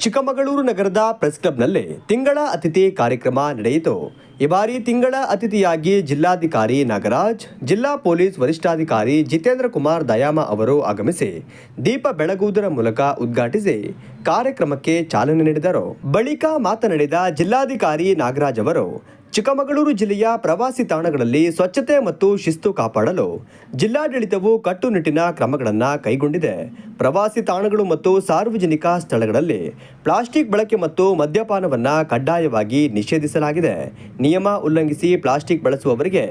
ಚಿಕ್ಕಮಗಳೂರು ನಗರದ ಪ್ರೆಸ್ ಕ್ಲಬ್ನಲ್ಲಿ ತಿಂಗಳ ಅತಿಥಿ ಕಾರ್ಯಕ್ರಮ ನಡೆಯಿತು. ಈ ಬಾರಿ ತಿಂಗಳ ಅತಿಥಿಯಾಗಿ ಜಿಲ್ಲಾಧಿಕಾರಿ ನಾಗರಾಜ್, ಜಿಲ್ಲಾ ಪೊಲೀಸ್ ವರಿಷ್ಠಾಧಿಕಾರಿ ಜಿತೇಂದ್ರ ಕುಮಾರ್ ದಯಾಮ ಅವರು ಆಗಮಿಸಿ ದೀಪ ಬೆಳಗುವುದರ ಮೂಲಕ ಉದ್ಘಾಟಿಸಿ ಕಾರ್ಯಕ್ರಮಕ್ಕೆ ಚಾಲನೆ ನೀಡಿದರು. ಬಳಿಕ ಮಾತನಾಡಿದ ಜಿಲ್ಲಾಧಿಕಾರಿ ನಾಗರಾಜ್ ಅವರು, ಚಿಕ್ಕಮಗಳೂರು ಜಿಲ್ಲೆಯ ಪ್ರವಾಸಿ ತಾಣಗಳಲ್ಲಿ ಸ್ವಚ್ಛತೆ ಮತ್ತು ಶಿಸ್ತು ಕಾಪಾಡಲು ಜಿಲ್ಲಾಡಳಿತವು ಕಟ್ಟುನಿಟ್ಟಿನ ಕ್ರಮಗಳನ್ನು ಕೈಗೊಂಡಿದೆ. ಪ್ರವಾಸಿ ತಾಣಗಳು ಮತ್ತು ಸಾರ್ವಜನಿಕ ಸ್ಥಳಗಳಲ್ಲಿ ಪ್ಲಾಸ್ಟಿಕ್ ಬಳಕೆ ಮತ್ತು ಮದ್ಯಪಾನವನ್ನು ಕಡ್ಡಾಯವಾಗಿ ನಿಷೇಧಿಸಲಾಗಿದೆ. ನಿಯಮ ಉಲ್ಲಂಘಿಸಿ ಪ್ಲಾಸ್ಟಿಕ್ ಬಳಸುವವರಿಗೆ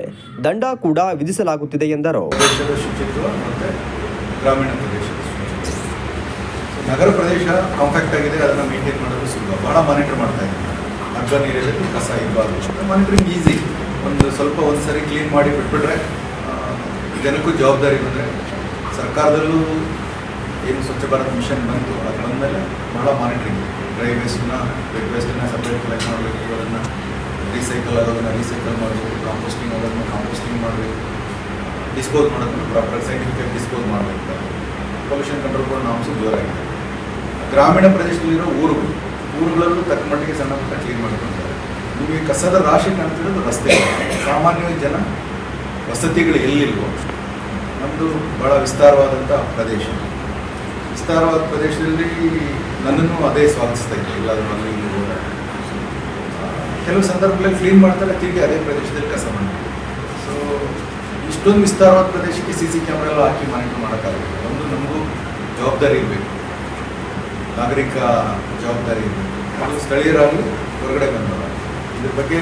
ದಂಡ ಕೂಡ ವಿಧಿಸಲಾಗುತ್ತಿದೆ ಎಂದರು. ನಗರ ಪ್ರದೇಶ ಕಾಂಪ್ಯಾಕ್ಟ್ ಆಗಿದೆ, ಅದನ್ನು ಮೇಂಟೈನ್ ಮಾಡೋದು ಸುಲಭ. ಬಹಳ ಮಾನಿಟರ್ ಮಾಡ್ತಾ ಇದ್ದೀವಿ. ಅರ್ಬನ್ ಏರಿಯಾದಲ್ಲಿ ಕಸ ಇರಬಾರ್ದು, ಮಾನಿಟರಿಂಗ್ ಈಸಿ. ಒಂದು ಸರಿ ಕ್ಲೀನ್ ಮಾಡಿ ಬಿಟ್ಬಿಟ್ರೆ ಜನಕ್ಕೂ ಜವಾಬ್ದಾರಿ ಬಂದರೆ, ಸರ್ಕಾರದಲ್ಲೂ ಏನು ಸ್ವಚ್ಛ ಭಾರತ್ ಮಿಷನ್ ಬಂತು, ಅದು ಬಂದಮೇಲೆ ಭಾಳ ಮಾನಿಟರಿಂಗ್. ಡ್ರೈ ವೇಸ್ಟನ್ನ ವೆಟ್ ವೇಸ್ಟನ್ನು ಸಪ್ರೇಟ್ ಕಲೆಕ್ಟ್ ಮಾಡಬೇಕು, ಅದನ್ನು ರೀಸೈಕಲ್ ಆಗೋದನ್ನು ರೀಸೈಕಲ್ ಮಾಡಬೇಕು, ಕಾಂಪೋಸ್ಟಿಂಗ್ ಆಗೋದನ್ನು ಕಾಂಪೋಸ್ಟಿಂಗ್ ಮಾಡಬೇಕು, ಡಿಸ್ಪೋಸ್ ಮಾಡೋದನ್ನು ಪ್ರಾಪರ್ ಸೈಂಟಿಫಿಕ್ ಡಿಸ್ಪೋಸ್ ಮಾಡಬೇಕು. ಪೊಲ್ಯೂಷನ್ ಕಂಟ್ರೋಲ್ ಕೂಡ ನಾಮ್ಸು ಜೋರಾಗಿದೆ. ಗ್ರಾಮೀಣ ಪ್ರದೇಶದಲ್ಲಿರೋ ಊರುಗಳಲ್ಲೂ ತಕ್ಕ ಮಟ್ಟಿಗೆ ಸಣ್ಣ ಪುಟ್ಟ ಕ್ಲೀನ್ ಮಾಡ್ಕೊಳ್ತಾರೆ. ನಿಮಗೆ ಕಸದ ರಾಶಿ ಕಾಣ್ತಿರೋದು ರಸ್ತೆ. ಸಾಮಾನ್ಯವಾಗಿ ಜನ ವಸತಿಗಳು ಎಲ್ಲಿಲ್ವೋ, ನಮ್ಮದು ಭಾಳ ವಿಸ್ತಾರವಾದಂಥ ಪ್ರದೇಶ. ವಿಸ್ತಾರವಾದ ಪ್ರದೇಶದಲ್ಲಿ ನನ್ನನ್ನು ಅದೇ ಸ್ವಾಗತಿಸ್ತಾ ಇದ್ದೆ. ಎಲ್ಲಾದರೂ ಅಲ್ಲಿ ಇಲ್ಲಿ ಹೋದಾಗ ಕೆಲವು ಸಂದರ್ಭಗಳಲ್ಲಿ ಕ್ಲೀನ್ ಮಾಡ್ತಾರೆ, ತಿರುಗಿ ಅದೇ ಪ್ರದೇಶದಲ್ಲಿ ಕಸ ಮಾಡ್ತಾರೆ. ಸೊ ಇಷ್ಟೊಂದು ವಿಸ್ತಾರವಾದ ಪ್ರದೇಶಕ್ಕೆ CC ಕ್ಯಾಮ್ರಾ ಎಲ್ಲ ಹಾಕಿ ಮಾನಿಟರ್ ಮಾಡೋಕ್ಕಾಗಲ್ಲ. ಒಂದು ನಮಗೂ ಜವಾಬ್ದಾರಿ ಇರಬೇಕು, ನಾಗರಿಕ ಜವಾಬ್ದಾರಿ ಇರಬೇಕು. ಅದು ಸ್ಥಳೀಯರಾಗಲಿ ಹೊರಗಡೆ ಬಂದವರು ಇದ್ರ ಬಗ್ಗೆ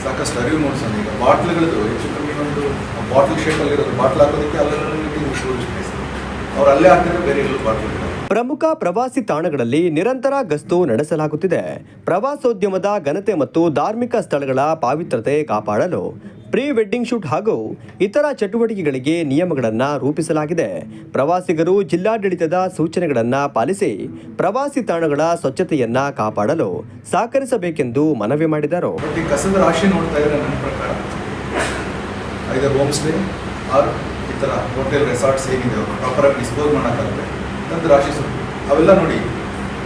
ಸಾಕಷ್ಟು ಅರಿವು ಮೂಡಿಸೋಣ. ಈಗ ಬಾಟ್ಲುಗಳದ್ದು ಹೆಚ್ಚು ಕಮ್ಮಿ ಒಂದು ಬಾಟ್ಲ್ ಶೇಪಲ್ಲಿರೋದು, ಬಾಟ್ಲ್ ಹಾಕೋದಕ್ಕೆ ಅಲ್ಲಲ್ಲಿ ಸ್ಪೇಸ್, ಅವ್ರು ಅಲ್ಲೇ ಹಾಕಿದ್ರೆ ಬೇರೆ ಎಲ್ಲೂ ಬಾಟ್ಲುಗಳು. ಪ್ರಮುಖ ಪ್ರವಾಸಿ ತಾಣಗಳಲ್ಲಿ ನಿರಂತರ ಗಸ್ತು ನಡೆಸಲಾಗುತ್ತಿದೆ. ಪ್ರವಾಸೋದ್ಯಮದ ಘನತೆ ಮತ್ತು ಧಾರ್ಮಿಕ ಸ್ಥಳಗಳ ಪಾವಿತ್ರತೆ ಕಾಪಾಡಲು ಪ್ರೀ ವೆಡ್ಡಿಂಗ್ ಶೂಟ್ ಹಾಗೂ ಇತರ ಚಟುವಟಿಕೆಗಳಿಗೆ ನಿಯಮಗಳನ್ನು ರೂಪಿಸಲಾಗಿದೆ. ಪ್ರವಾಸಿಗರು ಜಿಲ್ಲಾಡಳಿತದ ಸೂಚನೆಗಳನ್ನು ಪಾಲಿಸಿ ಪ್ರವಾಸಿ ತಾಣಗಳ ಸ್ವಚ್ಛತೆಯನ್ನು ಕಾಪಾಡಲು ಸಹಕರಿಸಬೇಕೆಂದು ಮನವಿ ಮಾಡಿದರು. ಕಸದ ರಾಶಿ ನೋಡ್ತಾ ಇದ್ರೆ ನನ್ನ ಪ್ರಕಾರ ಐದರ್ ಹೋಮ್ ಸ್ಟೇ ಆರ್ ಈ ಥರ ಹೋಟೆಲ್ ರೆಸಾರ್ಟ್ಸ್ ಏನಿದೆ ಅವರು ಪ್ರಾಪರಾಗಿ ಡಿಸ್ಪೋಸ್ ಮಾಡೋಕ್ಕಾಗಲ್ಲ. ನಂದು ರಾಶಿ ಸುಟ್ಟು ಅವೆಲ್ಲ ನೋಡಿ,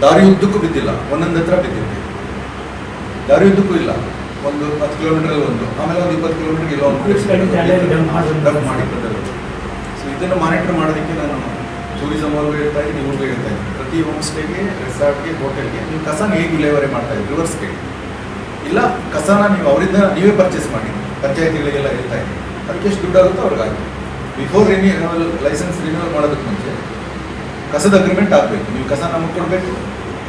ದಾರಿ ಉದ್ದಕ್ಕೂ ಬಿದ್ದಿಲ್ಲ, ಒಂದೊಂದು ಹತ್ರ ಬಿದ್ದಿದೆ. ದಾರಿ ಉದ್ದಕ್ಕೂ ಇಲ್ಲ, ಒಂದು 10 ಕಿಲೋಮೀಟರ್ ಒಂದು, ಆಮೇಲೆ ಒಂದು 20 ಕಿಲೋಮೀಟರ್ಗೆ ಇಲ್ಲ ಒಂದು ಡಂಪ್ ಮಾಡಿ ಬಂದರು. ಸೊ ಇದನ್ನು ಮಾನಿಟರ್ ಮಾಡೋದಕ್ಕೆ ನಾನು ಟೂರಿಸಮ್ ಅವ್ರಿಗೂ ಹೇಳ್ತಾ ಇದ್ದೀನಿ, ಇವ್ರಿಗೂ ಹೇಳ್ತಾ ಇದ್ದೀನಿ. ಪ್ರತಿ ಹೋಮ್ ಸ್ಟೇಗೆ, ರೆಸಾರ್ಟ್ಗೆ, ಹೋಟೆಲ್ಗೆ ನೀವು ಕಸನ ಹೇಗೆ ವಿಲೇವಾರಿ ಮಾಡ್ತಾ ಇದ್ದೀವಿ, ರಿವರ್ಸ್ ಕೇಳಿ. ಇಲ್ಲ ಕಸನ ನೀವು ಅವರಿಂದ ನೀವೇ ಪರ್ಚೇಸ್ ಮಾಡಿ, ಪಂಚಾಯತಿಗಳಿಗೆಲ್ಲ ಹೇಳ್ತಾ ಇದ್ದೀನಿ. ಅದಕ್ಕೆ ಎಷ್ಟು ದುಡ್ಡು ಆಗುತ್ತೋ ಅವ್ರಿಗಾಗಿ. ಬಿಫೋರ್ ಲೈಸೆನ್ಸ್ ರಿನ್ಯೂವಲ್ ಮಾಡೋದಕ್ಕೆ ಮುಂಚೆ ಕಸದ ಅಗ್ರಿಮೆಂಟ್ ಆಗಬೇಕು. ನೀವು ಕಸ ನಮಗೆ ಕೊಡಬೇಕು,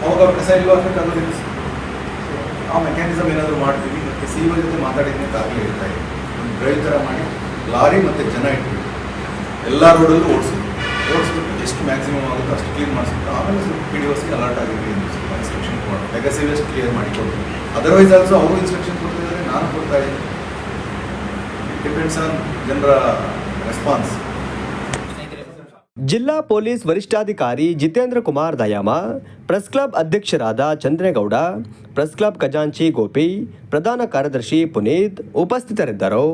ಅವಾಗ ಅವ್ರು ಕಸ ಇಲ್ಲೋ ಆಗಬೇಕಾಗೋದಿಲ್ಲ. ಆ ಮೆಕ್ಯಾನಿಸಮ್ ಏನಾದರೂ ಮಾಡ್ತೀವಿ. ಮತ್ತು CO ಜೊತೆ ಮಾತಾಡಿದ್ದೀನಿ ಅಂತ ಆಗಲೇ ಹೇಳ್ತಾ ಇದ್ದೀನಿ. ಒಂದು ಡ್ರೈವ್ ಥರ ಮಾಡಿ ಲಾರಿ ಮತ್ತು ಜನ ಇಟ್ಬಿಟ್ಟು ಎಲ್ಲ ರೋಡಲ್ಲೂ ಓಡಿಸ್ಬಿಟ್ಟು ಎಷ್ಟು ಮ್ಯಾಕ್ಸಿಮಮ್ ಆಗುತ್ತೋ ಅಷ್ಟು ಕ್ಲೀನ್ ಮಾಡಿಸ್ಬಿಟ್ಟು ಆಮೇಲೆ ಸ್ವಲ್ಪ PDOಸ್ಗೆ ಅಲರ್ಟ್ ಆಗಿರಲಿ ಅಂತ ಸ್ವಲ್ಪ ಇನ್ಸ್ಟ್ರಕ್ಷನ್ ಕೊಡೋಣ. ಲೆಗಸಿ ವೇಸ್ಟ್ ಕ್ಲಿಯರ್ ಮಾಡಿಕೊಡ್ತೀನಿ. ಅದರ್ವೈಸ್ ಆಲ್ಸೋ ಅವರು ಇನ್ಸ್ಟ್ರಕ್ಷನ್ ಕೊಡ್ತಿದ್ದಾರೆ, ನಾನು ಕೊಡ್ತಾ ಇದ್ದೀನಿ. ಇಟ್ ಡಿಪೆಂಡ್ಸ್ ಆನ್ ಜನರ ರೆಸ್ಪಾನ್ಸ್. ಜಿಲ್ಲಾ ಪೊಲೀಸ್ ವರಿಷ್ಠಾಧಿಕಾರಿ ಜಿತೇಂದ್ರ ಕುಮಾರ್ ದಯಾಮ, ಪ್ರೆಸ್ ಕ್ಲಬ್ ಅಧ್ಯಕ್ಷರಾದ ಚಂದ್ರೇಗೌಡ, ಪ್ರೆಸ್ ಕ್ಲಬ್ ಖಜಾಂಚಿ ಗೋಪಿ, ಪ್ರಧಾನ ಕಾರ್ಯದರ್ಶಿ ಪುನೀತ್ ಉಪಸ್ಥಿತರಿದ್ದರು.